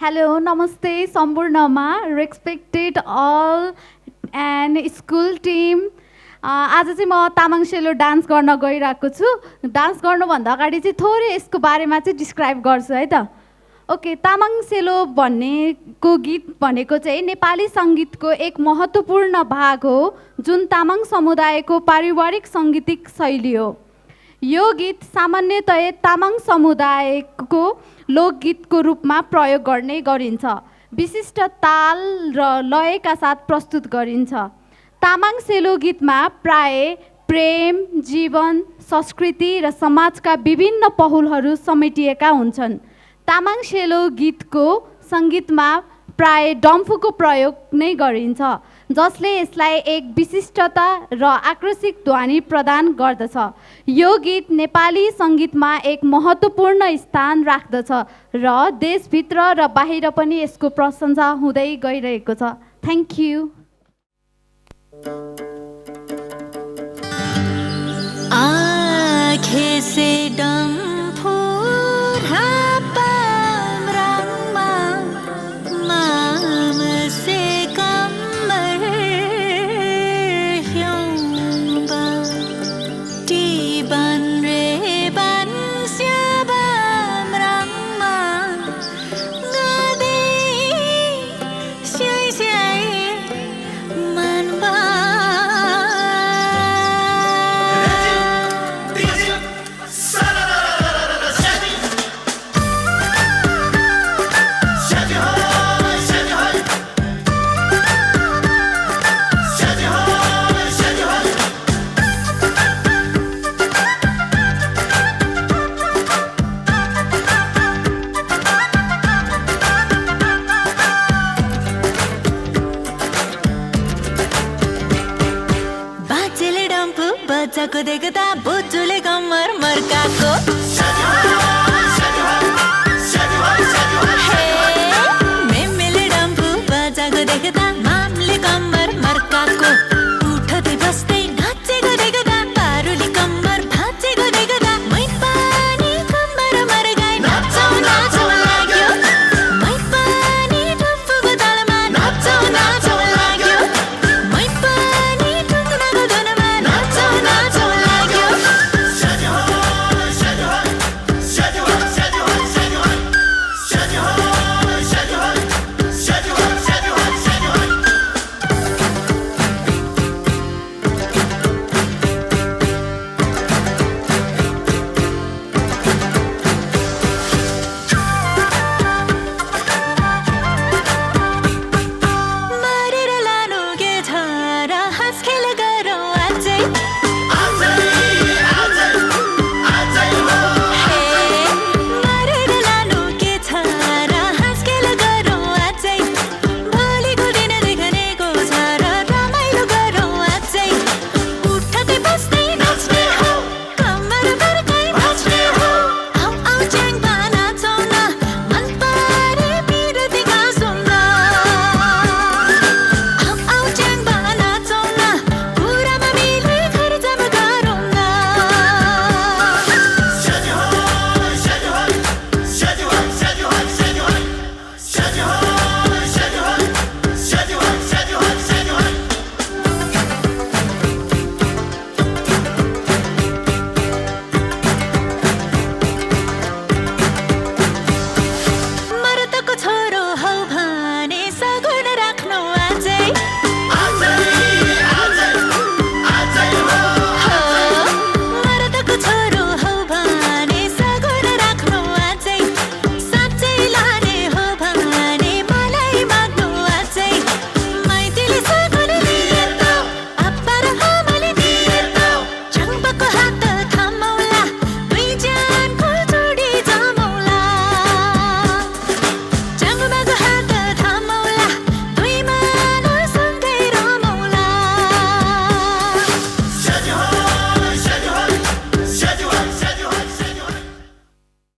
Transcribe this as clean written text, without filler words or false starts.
Hello, namaste, Samburnama, respected all and school team. आज चाहिँ म तामाङ सेलो डान्स गर्न गइरहेको छु। डान्स गर्नुभन्दा अगाडि चाहिँ थोरै यसको बारेमा चाहिँ डिस्क्राइब गर्छु है त। ओके, तामाङ सेलो भन्नेको गीत भनेको चाहिँ नेपाली सङ्गीतको एक महत्त्वपूर्ण भाग हो जुन तामाङ समुदायको पारिवारिक सङ्गीतिक शैली हो। यो गीत सामान्यतया तामाङ समुदायको लोकगीतको रूपमा प्रयोग गर्ने गरिन्छ। विशिष्ट ताल र लयका साथ प्रस्तुत गरिन्छ। तामाङ सेलो गीतमा प्राय प्रेम, जीवन, संस्कृति र समाजका विभिन्न पहलहरू समेटिएका हुन्छन्। तामाङ सेलो गीतको सङ्गीतमा प्राय डम्फुको प्रयोग नै गरिन्छ, जसले यसलाई एक विशिष्टता र आकर्षक ध्वनि प्रदान गर्दछ। यो गीत नेपाली सङ्गीतमा एक महत्त्वपूर्ण स्थान राख्दछ र देशभित्र र बाहिर पनि यसको प्रशंसा हुँदै गइरहेको छ। Thank you. आँखें से डम्फू बच्चाको देख्दा